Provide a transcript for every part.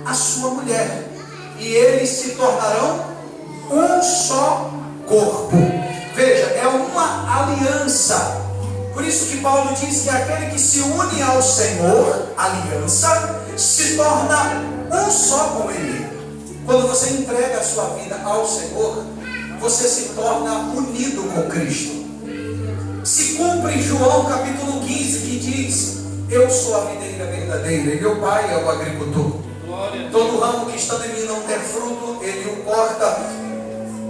a sua mulher, e eles se tornarão um só corpo. Veja, é uma aliança. Por isso que Paulo diz que aquele que se une ao Senhor, aliança, se torna um só com Ele. Quando você entrega a sua vida ao Senhor, você se torna unido com Cristo. Se cumpre João capítulo 15, que diz: eu sou a videira verdadeira e meu pai é o agricultor. Todo ramo que está em mim não der fruto, ele o corta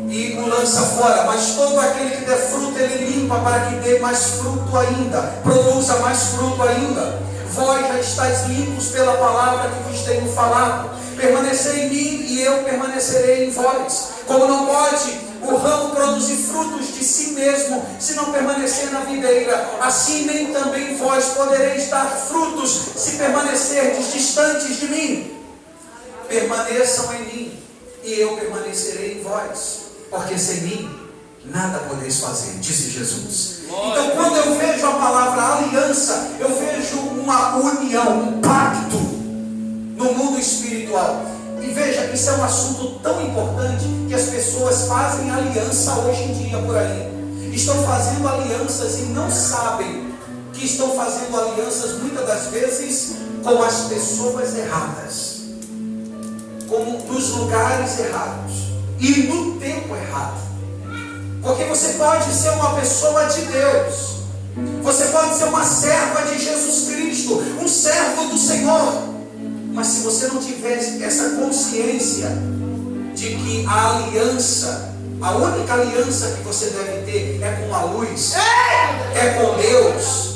e o lança fora, mas todo aquele que der fruto, ele limpa para que dê mais fruto ainda, produza mais fruto ainda. Vós já estáis limpos pela palavra que vos tenho falado. Permanecei em mim e eu permanecerei em vós. Como não pode o ramo produzir frutos de si mesmo, se não permanecer na videira, assim nem também vós podereis dar frutos, se permanecerdes distantes de mim. Permaneçam em mim e eu permanecerei em vós, porque sem mim nada podeis fazer, disse Jesus. Então, quando eu vejo a palavra aliança, eu vejo uma união, um pacto no mundo espiritual. E veja, isso é um assunto tão importante que as pessoas fazem aliança hoje em dia por aí. Estão fazendo alianças e não sabem que estão fazendo alianças muitas das vezes com as pessoas erradas, como nos lugares errados e no tempo errado. Porque você pode ser uma pessoa de Deus, você pode ser uma serva de Jesus Cristo, um servo do Senhor, mas se você não tiver essa consciência de que a aliança, a única aliança que você deve ter é com a luz, é com Deus.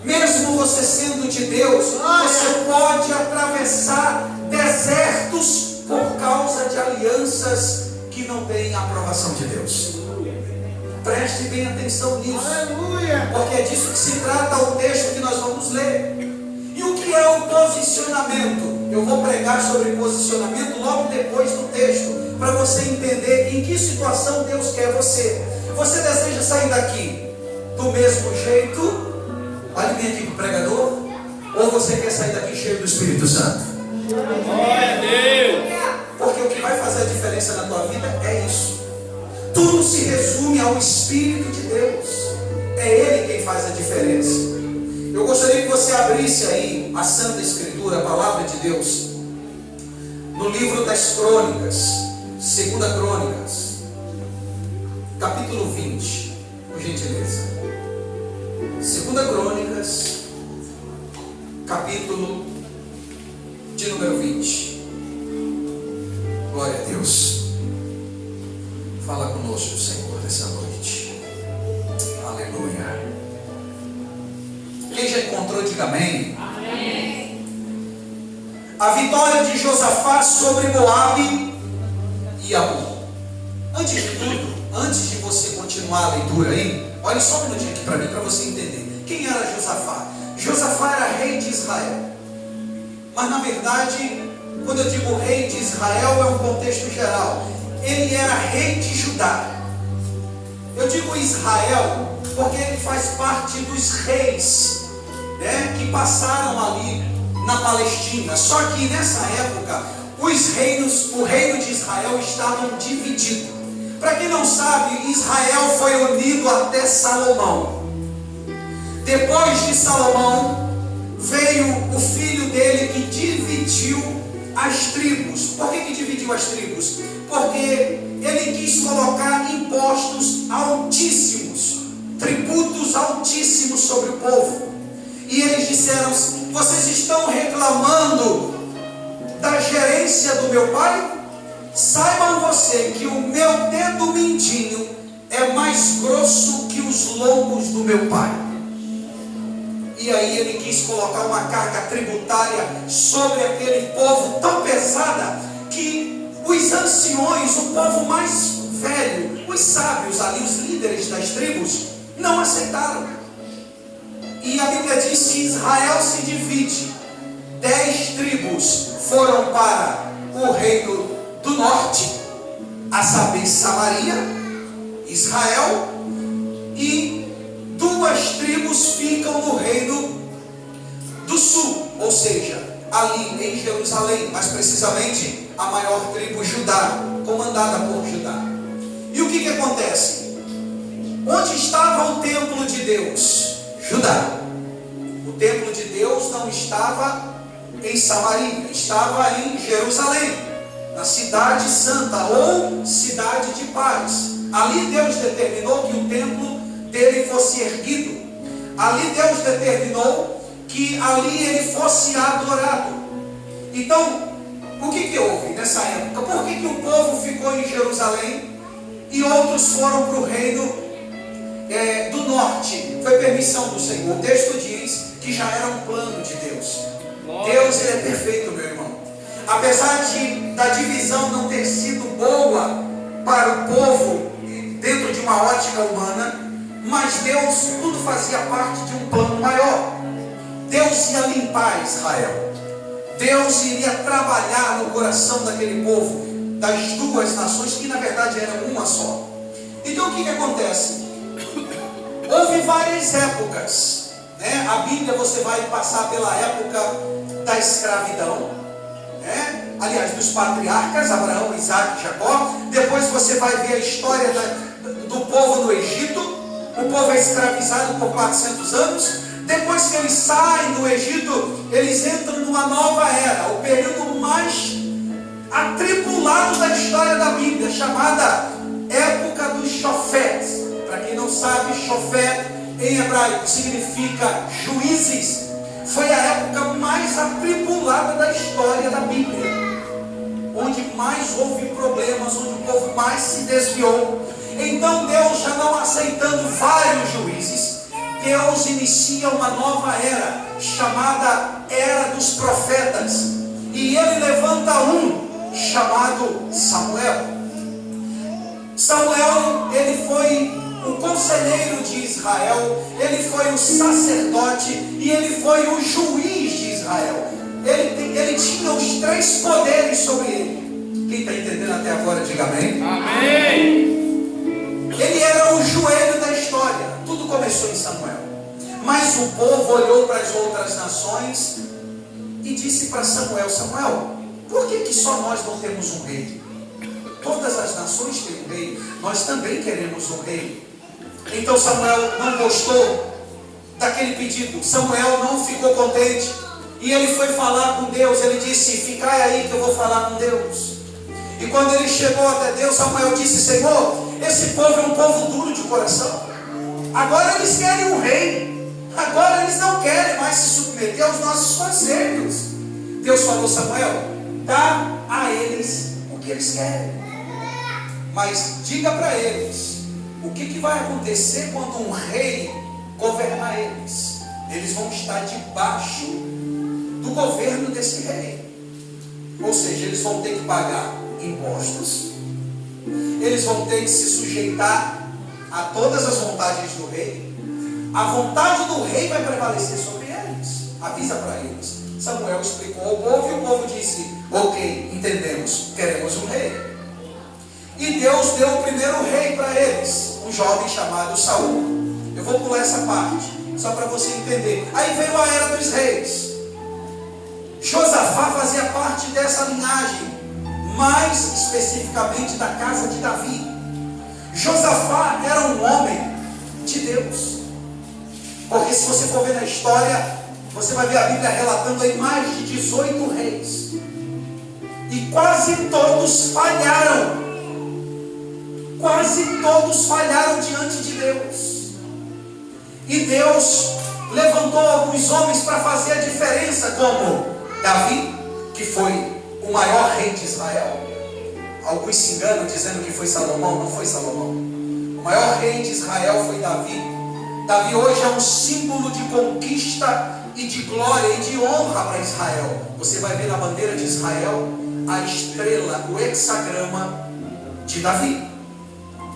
Mesmo você sendo de Deus, você pode atravessar desertos por causa de alianças que não têm a aprovação de Deus. Preste bem atenção nisso, porque é disso que se trata o texto que nós vamos ler. E o que é o posicionamento? Eu vou pregar sobre posicionamento logo depois do texto, para você entender em que situação Deus quer você. Você deseja sair daqui do mesmo jeito? Olha bem aqui para o pregador. Ou você quer sair daqui cheio do Espírito Santo? Glória a Deus! Porque o que vai fazer a diferença na tua vida é isso. Tudo se resume ao Espírito de Deus. É Ele quem faz a diferença. Eu gostaria que você abrisse aí a Santa Escritura, a Palavra de Deus, no livro das Crônicas, 2 Crônicas, capítulo 20, por gentileza. 2 Crônicas, capítulo de número 20. Glória a Deus. Fala conosco, Senhor, nessa noite. Aleluia. Quem já encontrou, diga amém. Amém. A vitória de Josafá sobre Moabe e Amon. Antes de tudo, antes de você continuar a leitura aí, olha só um minutinho aqui para mim, para você entender. Quem era Josafá? Josafá era rei de Israel. Mas na verdade, quando eu digo rei de Israel, é um contexto geral. Ele era rei de Judá. Eu digo Israel porque ele faz parte dos reis, né, que passaram ali na Palestina. Só que nessa época os reinos, o reino de Israel estavam divididos. Para quem não sabe, Israel foi unido até Salomão. Depois de Salomão veio o filho dele que dividiu as tribos. Por que dividiu as tribos? Porque ele quis colocar impostos altíssimos, tributos altíssimos sobre o povo. E eles disseram: vocês estão reclamando da gerência do meu pai? Saibam você que o meu dedo mindinho é mais grosso que os lombos do meu pai. E aí ele quis colocar uma carga tributária sobre aquele povo tão pesada que os anciões, o povo mais velho, os sábios ali, os líderes das tribos, não aceitaram. E a Bíblia diz que Israel se divide. 10 tribos foram para o reino do norte, a saber, Samaria, Israel, e 2 tribos ficam no reino do sul, ou seja, ali em Jerusalém, mais precisamente a maior tribo Judá, comandada por Judá. E o que acontece? Onde estava o templo de Deus? Judá. O templo de Deus não estava em Samaria, estava em Jerusalém, na cidade santa ou cidade de paz. Ali Deus determinou que o templo dele fosse erguido. Ali Deus determinou que ali ele fosse adorado. Então, o que houve nessa época? Por que o povo ficou em Jerusalém e outros foram para o reino do norte? Foi permissão do Senhor. O texto diz que já era um plano de Deus. Deus, ele é perfeito, meu irmão. Apesar da divisão não ter sido boa para o povo dentro de uma ótica humana, mas Deus, tudo fazia parte de um plano maior. Deus ia limpar Israel. Deus iria trabalhar no coração daquele povo, das duas nações, que na verdade eram uma só. Então o que acontece? Houve várias épocas, né? A Bíblia, você vai passar pela época da escravidão, né? Aliás, dos patriarcas, Abraão, Isaac e Jacó. Depois você vai ver a história do povo no Egito. O povo é escravizado por 400 anos. Depois que eles saem do Egito, eles entram numa nova era, o período mais atribulado da história da Bíblia, chamada época dos Shofet. Para quem não sabe, Shofet em hebraico significa juízes. Foi a época mais atribulada da história da Bíblia, onde mais houve problemas, onde o povo mais se desviou. Então Deus, já não aceitando vários juízes, Deus inicia uma nova era, chamada Era dos Profetas. E ele levanta um, chamado Samuel. Samuel, ele foi o conselheiro de Israel, ele foi o sacerdote e ele foi o juiz de Israel. Ele tinha os três poderes sobre ele. Quem está entendendo até agora, diga amém. Amém. Ele era o joelho da história. Tudo começou em Samuel. Mas o povo olhou para as outras nações e disse para Samuel: Samuel, por que só nós não temos um rei? Todas as nações têm um rei, nós também queremos um rei. Então Samuel não gostou daquele pedido. Samuel não ficou contente. E ele foi falar com Deus. Ele disse: ficai aí que eu vou falar com Deus. E quando ele chegou até Deus, Samuel disse: Senhor, esse povo é um povo duro de coração. Agora eles querem um rei. Agora eles não querem mais se submeter aos nossos conselhos. Deus falou: Samuel, dá a eles o que eles querem, mas diga para eles o que vai acontecer quando um rei governar eles. Eles vão estar debaixo do governo desse rei. Ou seja, eles vão ter que pagar impostos, eles vão ter que se sujeitar a todas as vontades do rei. A vontade do rei vai prevalecer sobre eles. Avisa para eles. Samuel explicou ao povo e o povo disse: ok, entendemos, queremos um rei. E Deus deu o primeiro rei para eles, um jovem chamado Saul. Eu vou pular essa parte, só para você entender. Aí veio a era dos reis. Josafá fazia parte dessa linhagem, mais especificamente da casa de Davi. Josafá era um homem de Deus. Porque se você for ver na história, você vai ver a Bíblia relatando aí mais de 18 reis. E quase todos falharam. Quase todos falharam diante de Deus. E Deus levantou alguns homens para fazer a diferença, como Davi, que foi o maior rei de Israel. Alguns se enganam dizendo que foi Salomão. Não foi Salomão. O maior rei de Israel foi Davi. Davi hoje é um símbolo de conquista e de glória e de honra para Israel. Você vai ver na bandeira de Israel a estrela, o hexagrama de Davi.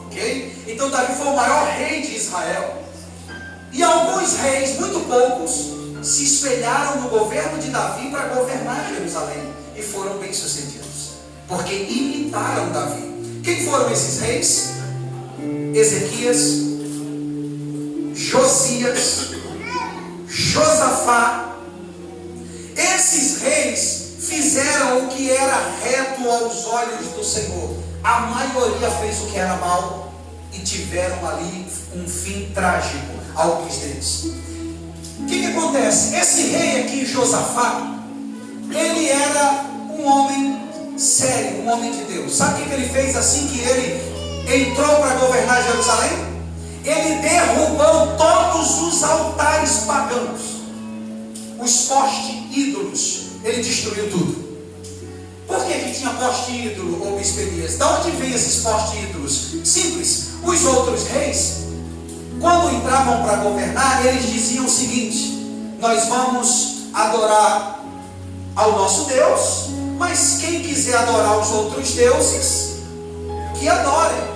Ok? Então Davi foi o maior rei de Israel. E alguns reis, muito poucos, se espelharam no governo de Davi para governar Jerusalém. E foram bem-sucedidos, porque imitaram Davi. Quem foram esses reis? Ezequias, Josias, Josafá. Esses reis fizeram o que era reto aos olhos do Senhor? A maioria fez o que era mal e tiveram ali um fim trágico, alguns deles. O que acontece? Esse rei aqui, Josafá, ele era um homem sério, um homem de Deus. Sabe o que ele fez assim que ele entrou para governar Jerusalém? Ele derrubou todos os altares pagãos, os postes ídolos, ele destruiu tudo. Por que tinha poste ídolo, ou bispo Elias? De onde vem esses postes ídolos? Simples. Os outros reis, quando entravam para governar, eles diziam o seguinte: nós vamos adorar ao nosso Deus, mas quem quiser adorar os outros deuses, que adorem.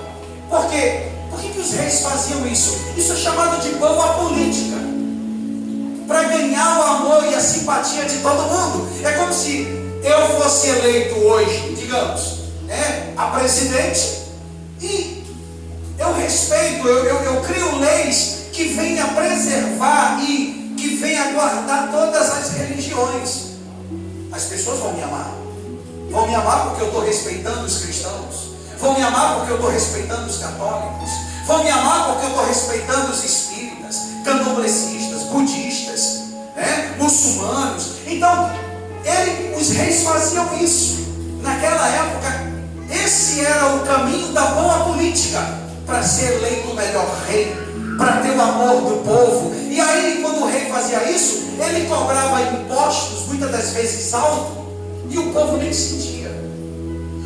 Por quê? Por que os reis faziam isso? Isso é chamado de boa política, para ganhar o amor e a simpatia de todo mundo. É como se eu fosse eleito hoje, digamos, a presidente, e eu respeito, eu crio leis que venham preservar e que venham guardar todas as religiões. As pessoas vão me amar. Vão me amar porque eu estou respeitando os cristãos. Vão me amar porque eu estou respeitando os católicos. Vão me amar porque eu estou respeitando os espíritas, candomblecistas, budistas, muçulmanos. Então, os reis faziam isso. Naquela época, esse era o caminho da boa política, para ser eleito o melhor rei, para ter o amor do povo. E aí, quando o rei fazia isso, ele cobrava impostos, muitas das vezes alto, e o povo nem sentia.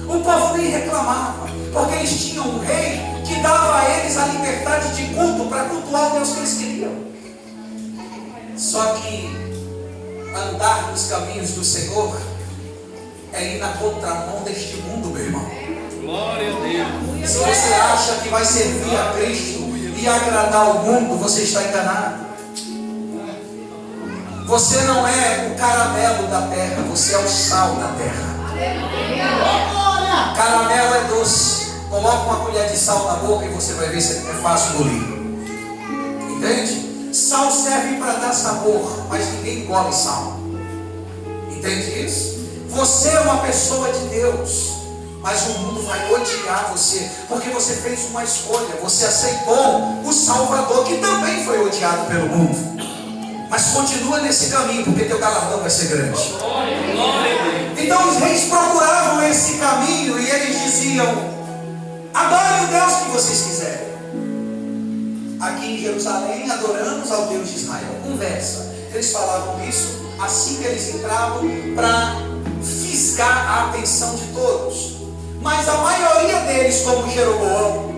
O povo nem reclamava, porque eles tinham um rei que dava a eles a liberdade de culto, para cultuar o Deus que eles queriam. Só que andar nos caminhos do Senhor é ir na contramão deste mundo, meu irmão. Glória a Deus. Se você acha que vai servir a Cristo e agradar o mundo, você está enganado. Você não é o caramelo da terra, você é o sal da terra. Caramelo é doce. Coloca uma colher de sal na boca e você vai ver se é fácil engolir. Entende? Sal serve para dar sabor, mas ninguém engole sal. Entende isso? Você é uma pessoa de Deus, mas o mundo vai odiar você, porque você fez uma escolha. Você aceitou o Salvador, que também foi odiado pelo mundo. Mas continua nesse caminho, porque teu galardão vai ser grande. Então os reis procuravam esse caminho e eles diziam: adorem o Deus que vocês quiserem. Aqui em Jerusalém adoramos ao Deus de Israel. Conversa. Eles falavam isso assim que eles entravam, para fisgar a atenção de todos. Mas a maioria deles, como Jeroboão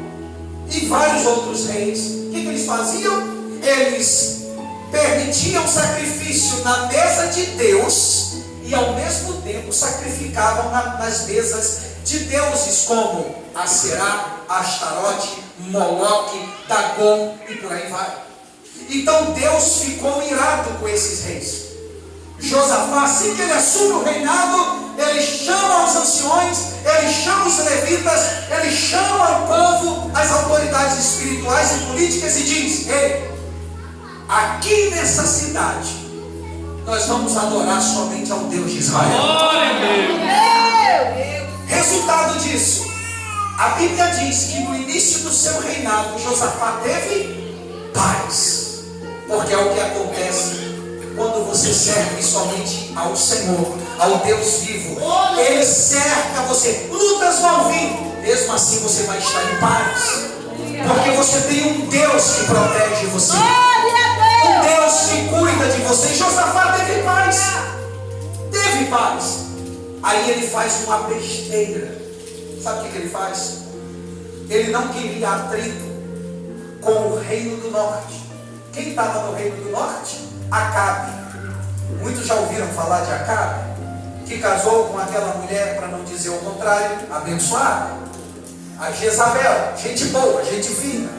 e vários outros reis, o que eles faziam? Eles permitiam sacrifício na mesa de Deus e ao mesmo tempo sacrificavam nas mesas de deuses como Aserá, Astarote, Moloque, Dagon e por aí vai. Então Deus ficou irado com esses reis. Josafá, assim que ele assume o reinado, ele chama os anciões, ele chama os levitas, ele chama o povo, as autoridades espirituais e políticas e diz: ei, aqui nessa cidade nós vamos adorar somente ao Deus de Israel. Glória a Deus. Resultado disso, a Bíblia diz que no início do seu reinado Josafá teve paz, porque é o que acontece quando você serve somente ao Senhor, ao Deus vivo. Ele cerca você, lutas vão vir, mesmo assim você vai estar em paz, porque você tem um Deus que protege você, um Deus que cuida de você. E Josafá teve paz, teve paz. Aí ele faz uma besteira. Sabe o que ele faz? Ele não queria atrito com o reino do norte. Quem estava no reino do norte? Acabe. Muitos já ouviram falar de Acabe, que casou com aquela mulher, para não dizer o contrário, abençoada, a Jezabel, gente boa, gente fina,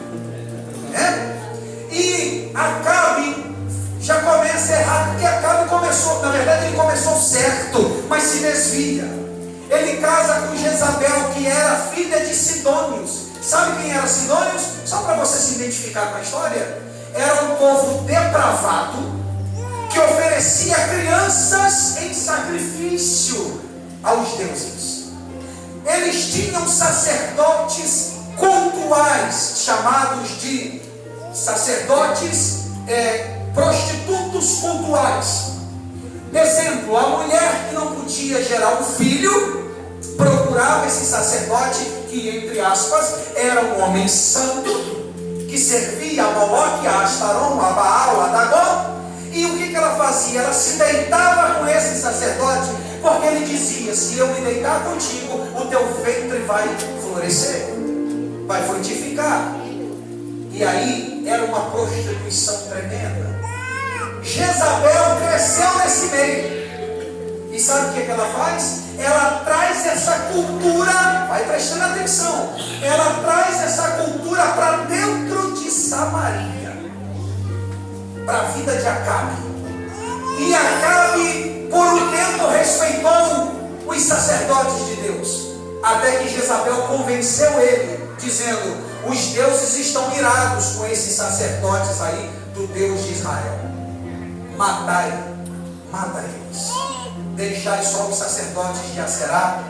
E Acabe já começa errado, porque Acabe começou, na verdade ele começou certo, mas se desvia. Ele casa com Jezabel, que era filha de Sidônios. Sabe quem era Sidônios? Só para você se identificar com a história. Era um povo depravado, que oferecia crianças em sacrifício aos deuses. Eles tinham sacerdotes cultuais, chamados de sacerdotes prostitutos cultuais. Exemplo, a mulher que não podia gerar um filho, procurava esse sacerdote que, entre aspas, era um homem santo, que servia a Moloque, a Astarom, a Baal, a Dagom. E o que ela fazia? Ela se deitava com esse sacerdote, porque ele dizia: se eu me deitar contigo, o teu ventre vai florescer, vai frutificar. E aí era uma prostituição tremenda. Jezabel cresceu nesse meio. E sabe o que ela faz? Ela traz essa cultura, vai prestando atenção, ela traz essa cultura para dentro de Samaria, para a vida de Acabe. E Acabe, por um tempo, respeitou os sacerdotes de Deus, até que Jezabel convenceu ele, dizendo: os deuses estão irados com esses sacerdotes aí do Deus de Israel. Matai, mata eles. Deixai só os sacerdotes de Aserá,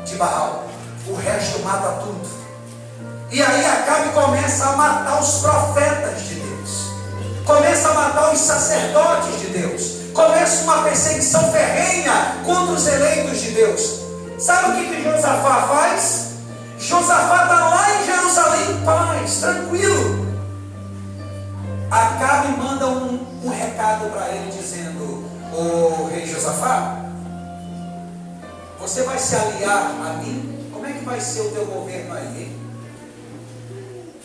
de Baal. O resto mata tudo. E aí Acabe começa a matar os profetas de Deus. Começa a matar os sacerdotes de Deus. Começa uma perseguição ferrenha contra os eleitos de Deus. Sabe o que Josafá faz? Josafá está lá em Jerusalém em paz, tranquilo. Acabe manda um recado para ele dizendo: ô rei Josafá, você vai se aliar a mim? Como é que vai ser o teu governo aí, hein?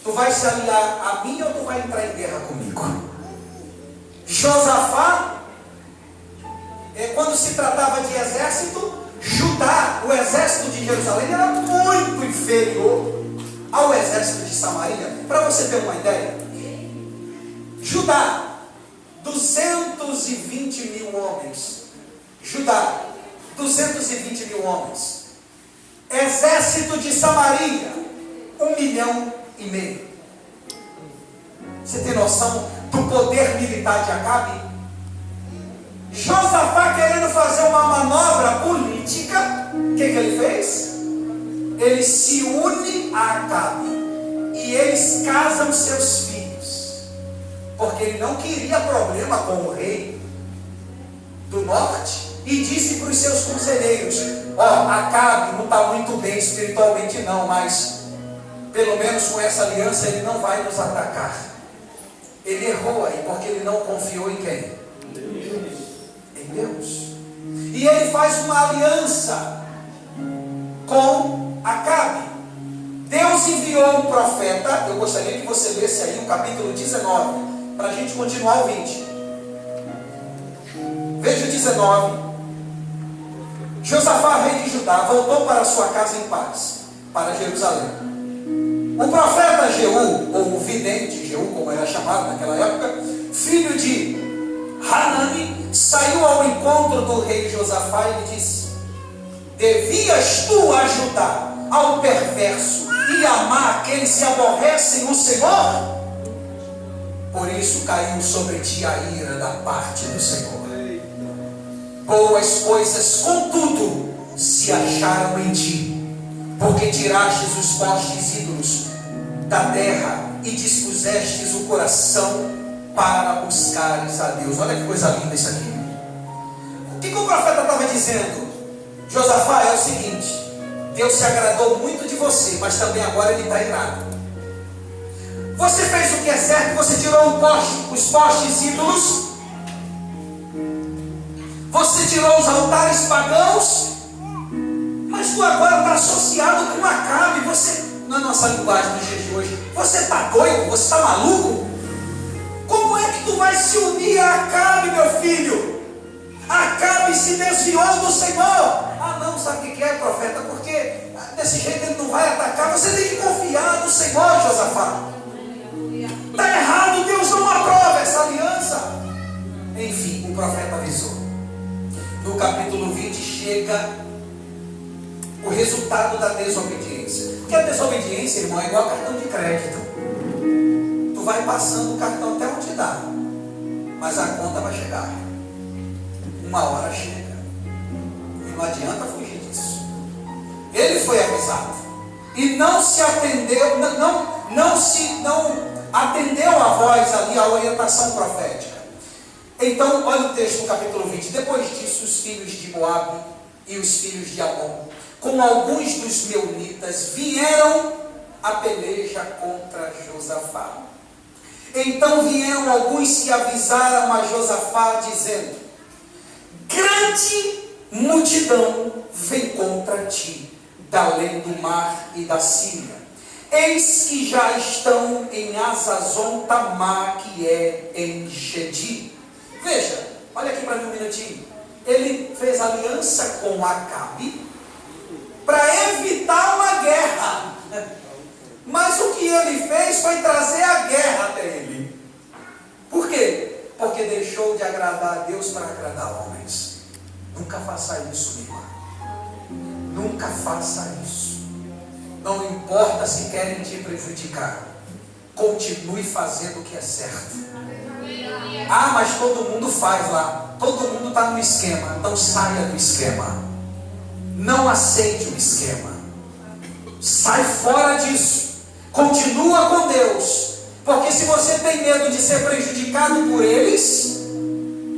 Tu vai se aliar a mim ou tu vai entrar em guerra comigo? Josafá, quando se tratava de exército, Judá, o exército de Jerusalém era muito inferior ao exército de Samaria. Para você ter uma ideia, Judá, 220 mil homens. Judá, 220 mil homens. Exército de Samaria, 1,5 milhão. Você tem noção do poder militar de Acabe? Josafá, querendo fazer uma manobra política, o que ele fez? Ele se une a Acabe e eles casam seus filhos, porque ele não queria problema com o rei do norte, e disse para os seus conselheiros: ó, Acabe não está muito bem espiritualmente não, mas pelo menos com essa aliança ele não vai nos atacar. Ele errou aí, porque ele não confiou em quem? Em Deus. E ele faz uma aliança com Acabe. Deus enviou um profeta. Eu gostaria que você lesse aí o capítulo 19, para a gente continuar o 20. Veja o 19. Josafá, rei de Judá, voltou para sua casa em paz, para Jerusalém. O profeta Jeú, ou o vidente Jeú, como era chamado naquela época, filho de Hanani, saiu ao encontro do rei Josafá e lhe disse: devias tu ajudar ao perverso e amar aqueles que aborrecem o Senhor? Por isso caiu sobre ti a ira da parte do Senhor. Boas coisas, contudo, se acharam em ti, porque tirastes os postes ídolos da terra e dispusestes o coração para buscares a Deus. Olha que coisa linda isso aqui. O que o profeta estava dizendo? Josafá, é o seguinte: Deus se agradou muito de você, mas também agora Ele está irado. Você fez o que é certo, você tirou os postes ídolos, você tirou os altares pagãos, mas tu agora está associado com Acabe. Você, na nossa linguagem dos dias de hoje, você está doido? Você está maluco? Como é que tu vai se unir a Acabe, meu filho? Acabe se desviou do Senhor. Ah não, sabe o que é, profeta? Porque desse jeito ele não vai atacar. Você tem que confiar no Senhor, Josafá. Está errado, Deus não aprova essa aliança. Enfim, o profeta avisou. No capítulo 20 chega o resultado da desobediência. Porque a desobediência, irmão, é igual a cartão de crédito. Tu vai passando o cartão até onde dá, mas a conta vai chegar. Uma hora chega. E não adianta fugir disso. Ele foi avisado. E não se atendeu, não atendeu a voz ali, a orientação profética. Então, olha o texto no capítulo 20. Depois disso, os filhos de Moabe e os filhos de Amon, com alguns dos meunitas, vieram a peleja contra Josafá. Então vieram alguns e avisaram a Josafá, dizendo: grande multidão vem contra ti, da além do mar e da Síria. Eis que já estão em Azazon Tamar, que é em Gedi. Veja, olha aqui para mim um minutinho. Ele fez aliança com Acabe para evitar uma guerra. Mas o que ele fez foi trazer a guerra até ele. Por quê? Porque deixou de agradar a Deus para agradar homens. Nunca faça isso, minha irmã. Nunca faça isso. Não importa se querem te prejudicar. Continue fazendo o que é certo. Ah, mas todo mundo faz lá. Todo mundo está no esquema. Então saia do esquema. Não aceite o esquema. Sai fora disso. Continua com Deus. Porque se você tem medo de ser prejudicado por eles,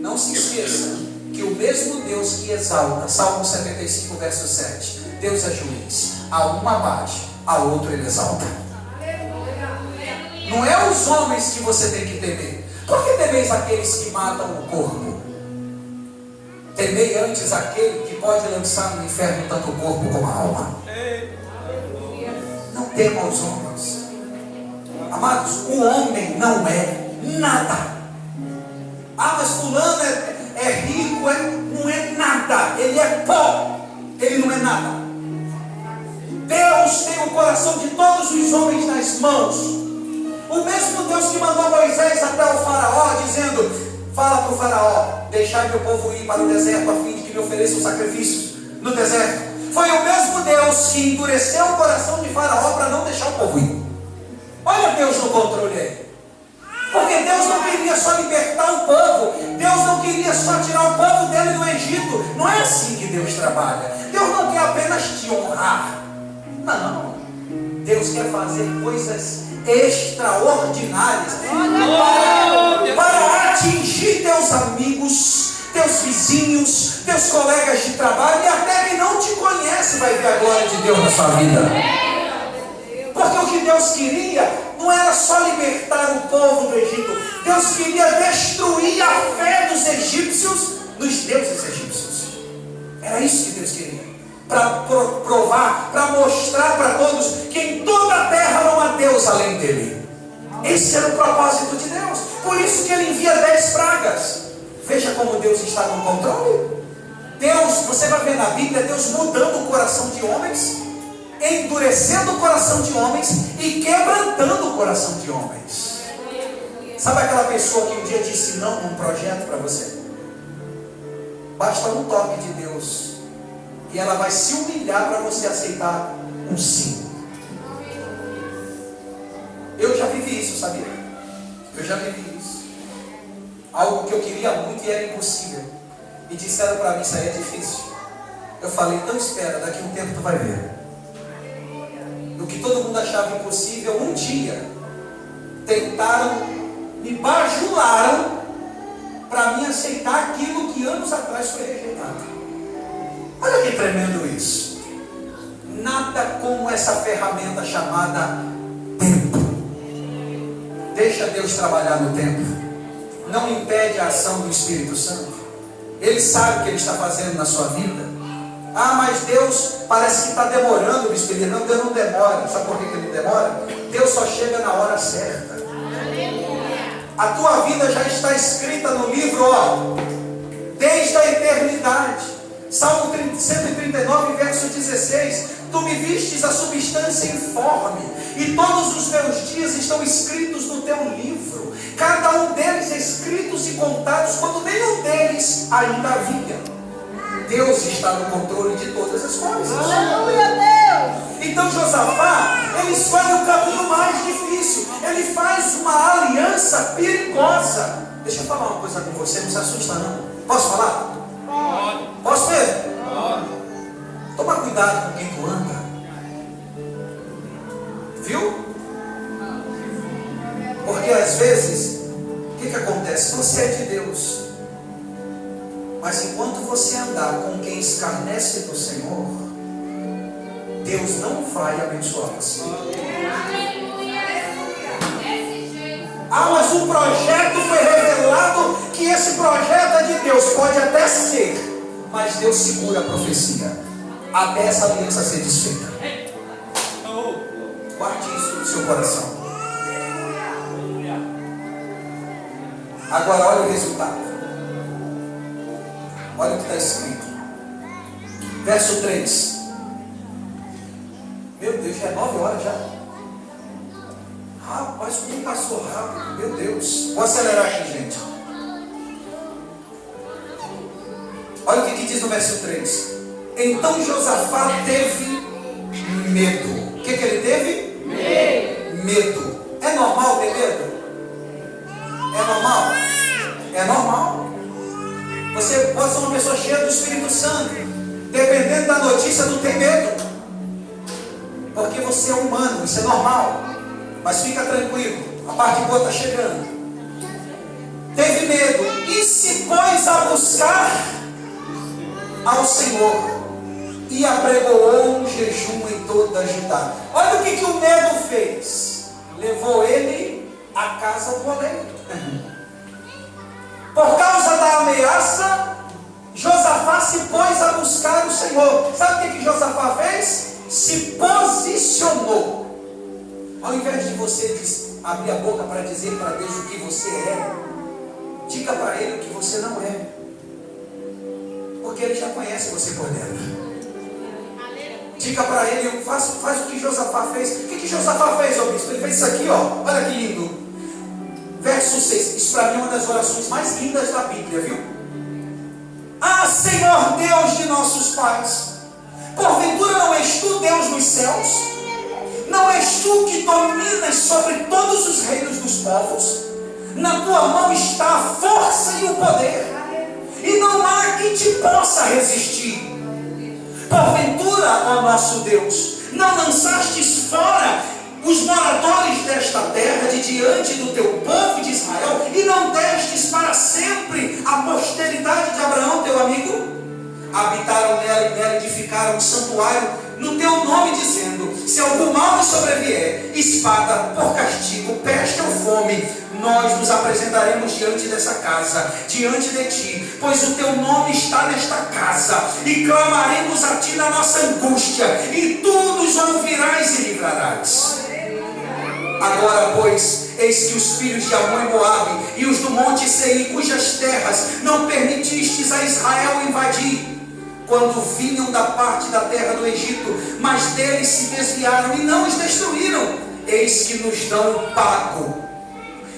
não se esqueça que o mesmo Deus que exalta, Salmo 75, verso 7, Deus é juiz. A um abate, a outro ele exalta. Não é os homens que você tem que temer. Por que temeis aqueles que matam o corpo? Temei antes aquele que pode lançar no inferno tanto o corpo como a alma. Não tema os homens. Amados, o homem não é nada. Ah, mas fulano é rico, não é nada. Ele é pó. Ele não é nada. Deus tem o coração de todos os homens nas mãos. O mesmo Deus que mandou Moisés até o faraó, dizendo: fala para o faraó, deixai meu povo ir para o deserto, a fim de que me ofereçam sacrifícios no deserto. Foi o mesmo Deus que endureceu o coração de faraó para não deixar o povo ir. Olha Deus no controle aí. Porque Deus não queria só libertar o povo. Deus não queria só tirar o povo dele do Egito. Não é assim que Deus trabalha. Deus não quer apenas te honrar. Não. Deus quer fazer coisas extraordinárias para atingir teus amigos, teus vizinhos, teus colegas de trabalho, e até quem não te conhece vai ver a glória de Deus na sua vida. Porque o que Deus queria não era só libertar o povo do Egito. Deus queria destruir a fé dos egípcios nos deuses egípcios. Era isso que Deus queria. Para provar, para mostrar para todos que em toda a terra não há Deus além dele. Esse era o propósito de Deus. Por isso que ele envia 10 pragas. Veja como Deus está no controle. Deus, você vai ver na Bíblia, Deus mudando o coração de homens, endurecendo o coração de homens e quebrantando o coração de homens. Sabe aquela pessoa que um dia disse não num projeto para você? Basta um toque de Deus e ela vai se humilhar para você aceitar um sim. Eu já vivi isso, sabia? Eu já vivi isso. Algo que eu queria muito e era impossível. E disseram para mim: isso aí é difícil. Eu falei: então espera, daqui a um tempo tu vai ver. O que todo mundo achava impossível, um dia tentaram, me bajularam para mim aceitar aquilo que anos atrás foi rejeitado. Olha que tremendo isso. Nada como essa ferramenta chamada tempo. Deixa Deus trabalhar no tempo. Não impede a ação do Espírito Santo. Ele sabe o que ele está fazendo na sua vida. Ah, mas Deus parece que está demorando, bispo. Não, Deus não demora. Sabe por que ele demora? Deus só chega na hora certa. A tua vida já está escrita no livro, desde a eternidade. Salmo 139, verso 16: tu me vistes a substância informe, e todos os meus dias estão escritos no teu livro, cada um deles escritos e contados, quando nenhum deles ainda havia. Deus está no controle de todas as coisas. Aleluia, Deus! Então Josafá, ele escolhe o caminho mais difícil. Ele faz uma aliança perigosa. Deixa eu falar uma coisa com você, não se assusta não. Posso falar? Pode. Posso mesmo? Pode. Toma cuidado com quem tu anda. Viu? Porque às vezes, o que acontece? Você é de Deus. Mas enquanto você andar com quem escarnece do Senhor, Deus não vai abençoar você. Ah, mas o projeto foi revelado que esse projeto é de Deus. Pode até ser, mas Deus segura a profecia até essa aliança ser desfeita. Guarde isso no seu coração. Agora olha o resultado. Olha o que está escrito. Verso 3. Meu Deus, já é 9 horas já. Rapaz, como passou rápido. Meu Deus. Vou acelerar aqui, gente. Olha o que diz no verso 3. Então Josafá teve medo. O que ele teve? Medo. É normal ter medo? É normal? É normal. Você pode ser uma pessoa cheia do Espírito Santo. Dependendo da notícia, não tem medo. Porque você é humano, isso é normal. Mas fica tranquilo, a parte boa está chegando. Teve medo e se pôs a buscar ao Senhor e apregoou um jejum em toda Judá. Olha o que o medo fez. Levou ele à casa do oleiro. Por causa da ameaça, Josafá se pôs a buscar o Senhor. Sabe o que Josafá fez? Se posicionou. Ao invés de você abrir a boca para dizer para Deus o que você é, diga para Ele o que você não é. Porque Ele já conhece você por dentro. Diga para Ele, faz o que Josafá fez. O que Josafá fez, ó bispo? Ele fez isso aqui, ó. Olha que lindo. Verso 6. Isso para mim é uma das orações mais lindas da Bíblia, viu? Ah, Senhor Deus de nossos pais, porventura não és tu Deus nos céus? Não és tu que dominas sobre todos os reinos dos povos? Na tua mão está a força e o poder, e não há quem te possa resistir. Porventura, ó nosso Deus, não lançastes fora os moradores desta terra de diante do teu povo de Israel, e não destes para sempre a posteridade de Abraão, teu amigo? Habitaram nela e nela edificaram um santuário no teu nome, dizendo: se algum mal nos sobrevier, espada, por castigo, peste ou fome, nós nos apresentaremos diante dessa casa, diante de ti, pois o teu nome está nesta casa, e clamaremos a ti na nossa angústia, e tu nos ouvirás e livrarás. Agora, pois, eis que os filhos de Amon e Moabe e os do monte Seir, cujas terras não permitistes a Israel invadir, quando vinham da parte da terra do Egito, mas deles se desviaram e não os destruíram, eis que nos dão pago,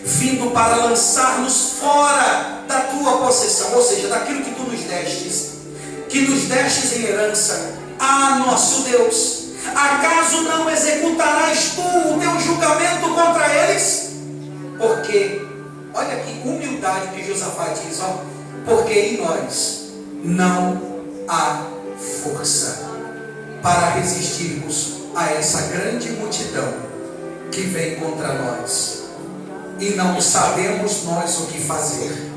vindo para lançar-nos fora da tua possessão, ou seja, daquilo que tu nos destes, em herança. Ah, nosso Deus, acaso não executarás tu o teu julgamento contra eles? Porque, olha que humildade que Josafá diz, ó, porque em nós não há força para resistirmos a essa grande multidão que vem contra nós, e não sabemos nós o que fazer.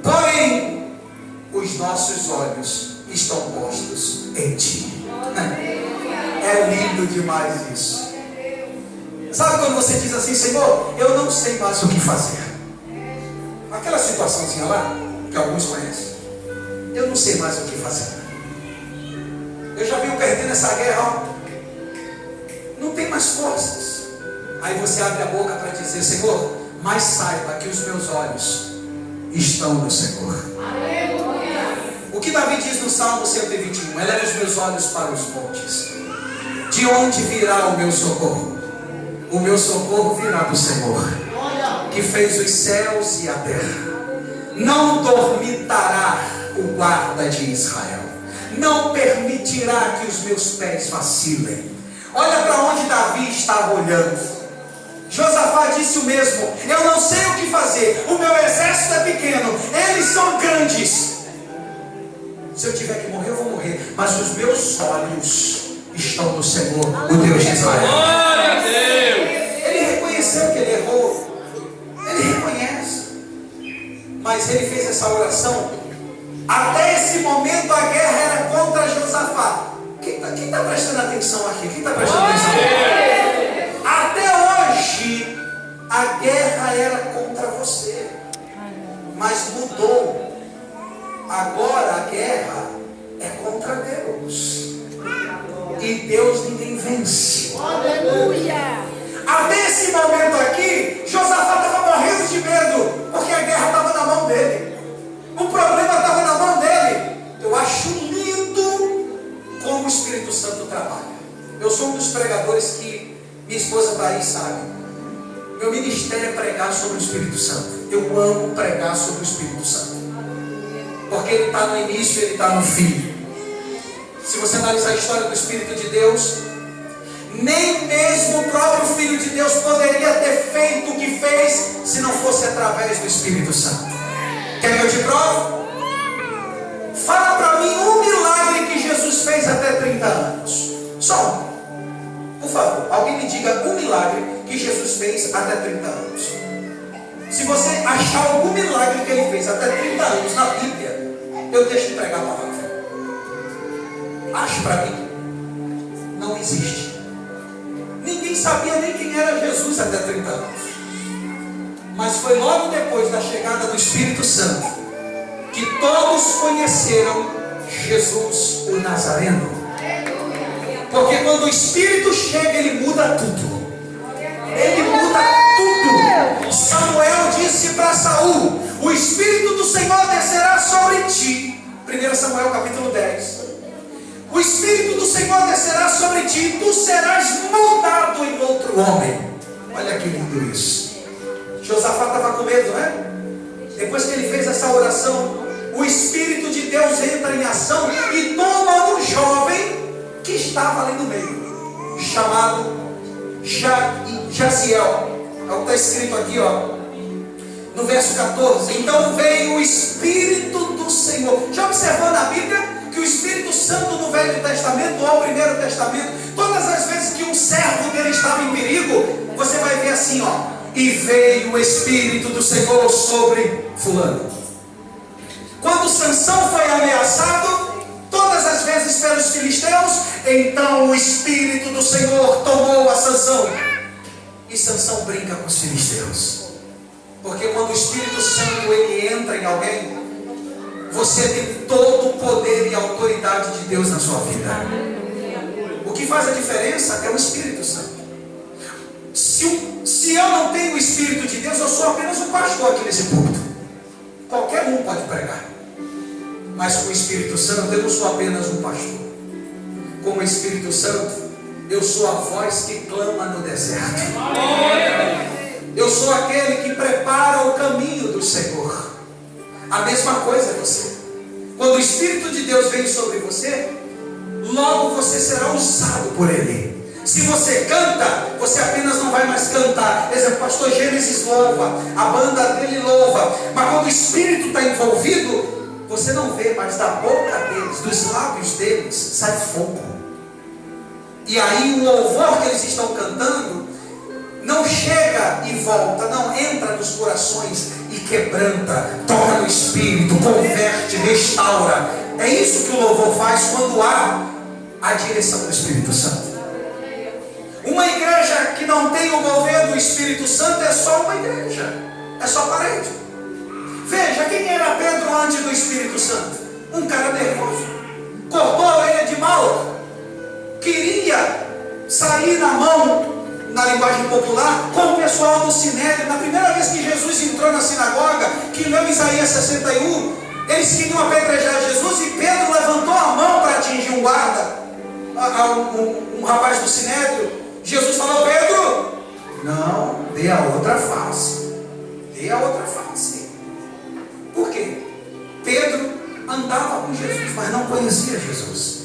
Porém, os nossos olhos estão postos em ti. É lindo demais isso. Sabe quando você diz assim: Senhor, eu não sei mais o que fazer. Aquela situaçãozinha lá, que alguns conhecem. Eu não sei mais o que fazer. Eu já vi perdendo essa guerra, ó. Não tem mais forças. Aí você abre a boca para dizer: Senhor, mas saiba que os meus olhos estão no Senhor. Aleluia. O que Davi diz no Salmo 121? Eleva os meus olhos para os montes. De onde virá o meu socorro? O meu socorro virá do Senhor, que fez os céus e a terra. Não dormitará o guarda de Israel, não permitirá que os meus pés vacilem. Olha para onde Davi estava olhando. Josafá disse o mesmo: eu não sei o que fazer, o meu exército é pequeno, eles são grandes. Se eu tiver que morrer, eu vou morrer, mas os meus olhos estão no Senhor, o Deus de Israel. Glória a Deus. Ele reconheceu que ele errou, ele reconhece, mas ele fez essa oração. Até esse momento a guerra era contra Josafá. Quem está prestando atenção aqui? Quem está prestando atenção? Até hoje a guerra era contra você, mas mudou. Agora a guerra é contra Deus, e Deus ninguém vence. Aleluia. Até esse momento aqui, Josafá estava morrendo de medo, porque a guerra estava na mão dele, o problema estava na mão dele. Eu acho lindo como o Espírito Santo trabalha. Eu sou um dos pregadores que minha esposa Thaís sabe. Meu ministério é pregar sobre o Espírito Santo. Eu amo pregar sobre o Espírito Santo, porque ele está no início e ele está no fim. Se você analisar a história do Espírito de Deus, nem mesmo o próprio Filho de Deus poderia ter feito o que fez se não fosse através do Espírito Santo. Quer que eu te prove? Fala para mim um milagre que Jesus fez até 30 anos. Só um. Por favor, alguém me diga um milagre que Jesus fez até 30 anos. Se você achar algum milagre que ele fez até 30 anos na Bíblia, eu deixo de pregar a palavra. Acho para mim. Não existe. Ninguém sabia nem quem era Jesus até 30 anos. Mas foi logo depois da chegada do Espírito Santo que todos conheceram Jesus o Nazareno. Porque quando o Espírito chega, ele muda tudo. Ele muda tudo. Samuel disse para Saul: o Espírito do Senhor descerá sobre ti. 1 Samuel capítulo 10. O Espírito do Senhor descerá sobre ti e tu serás moldado em outro homem. Olha que lindo isso. Josafá estava com medo, né? Depois que ele fez essa oração, o Espírito de Deus entra em ação e toma um jovem que estava ali no meio, chamado Jaziel. É o que está escrito aqui, ó, no verso 14. Então veio o Espírito do Senhor. Já observou na Bíblia que o Espírito Santo no Velho Testamento ou Primeiro Testamento, todas as vezes que um servo dele estava em perigo, você vai ver assim, ó: e veio o Espírito do Senhor sobre fulano. Quando Sansão foi ameaçado, todas as vezes pelos filisteus, então o Espírito do Senhor tomou a Sansão. E Sansão brinca com os filisteus, porque quando o Espírito Santo ele entra em alguém, você tem todo o poder e a autoridade de Deus na sua vida. O que faz a diferença é o Espírito Santo. Se eu não tenho o Espírito de Deus, eu sou apenas um pastor aqui nesse púlpito. Qualquer um pode pregar. Mas com o Espírito Santo eu não sou apenas um pastor. Com o Espírito Santo eu sou a voz que clama no deserto. Eu sou aquele que prepara o caminho do Senhor. A mesma coisa é você. Quando o Espírito de Deus vem sobre você, logo você será usado por Ele. Se você canta, você apenas não vai mais cantar. Por exemplo, pastor Gênesis louva, a banda dele louva. Mas quando o Espírito está envolvido, você não vê, mas da boca deles, dos lábios deles, sai fogo. E aí o louvor que eles estão cantando não chega e volta, não, entra nos corações e quebranta, toca no Espírito, converte, restaura. É isso que o louvor faz quando há a direção do Espírito Santo. Uma igreja que não tem o mover do Espírito Santo é só uma igreja, é só parede. Veja, quem era Pedro antes do Espírito Santo? Um cara nervoso, cortou a orelha de mal, queria sair na mão, na linguagem popular, com o pessoal do Sinédrio. Na primeira vez que Jesus entrou na sinagoga, que leu Isaías 61, eles queriam apedrejar Jesus e Pedro levantou a mão para atingir um guarda, um rapaz do Sinédrio. Jesus falou: Pedro, não, dê a outra face. Dê a outra face. Por quê? Pedro andava com Jesus, mas não conhecia Jesus.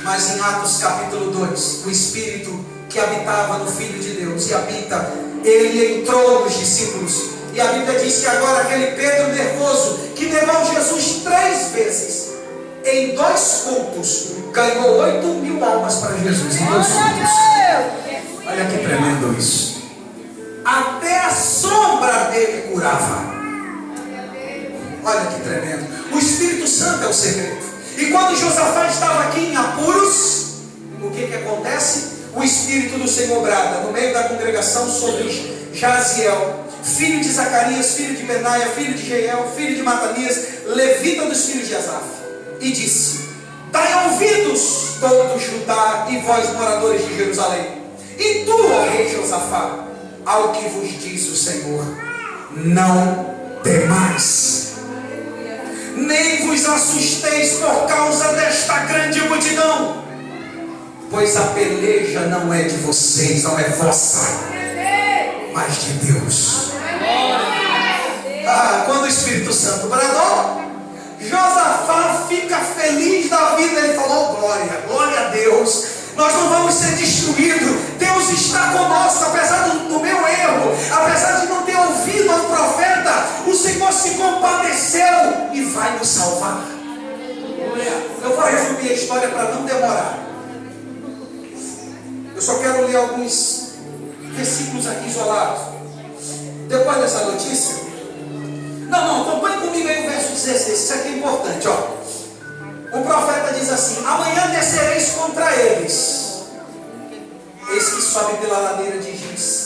Mas em Atos capítulo 2, o Espírito que habitava no Filho de Deus e habita ele entrou nos discípulos. E a Bíblia diz que agora aquele Pedro nervoso, que negou Jesus 3 vezes, em 2 cultos, ganhou 8.000 almas para Jesus. Em 2 cultos. Olha que tremendo isso. Até a sombra dele curava. Olha que tremendo. O Espírito Santo é o segredo. E quando Josafá estava aqui em apuros, o que acontece? O Espírito do Senhor brada no meio da congregação sobre Jaziel, filho de Zacarias, filho de Benaia, filho de Jeiel, filho de Matanias, levita dos filhos de Asaf, e disse: dai ouvidos todo Judá e vós moradores de Jerusalém, e tu, ó rei Josafá, ao que vos diz o Senhor: não temais, nem vos assusteis por causa desta grande multidão, pois a peleja não é de vocês, não é vossa, mas de Deus. Quando o Espírito Santo bradou, Josafá fica feliz da vida. Ele falou: glória, glória a Deus, nós não vamos ser destruídos, Deus está conosco. Apesar do meu erro, apesar de não ter ouvido ao profeta, o Senhor se compadeceu e vai nos salvar. Eu vou resumir a história para não demorar. Eu só quero ler alguns versículos aqui isolados. Depois dessa notícia, acompanhe comigo aí o verso 16, isso aqui é importante, ó. O profeta diz assim: amanhã descereis contra eles, eis que sobe pela ladeira de Giz,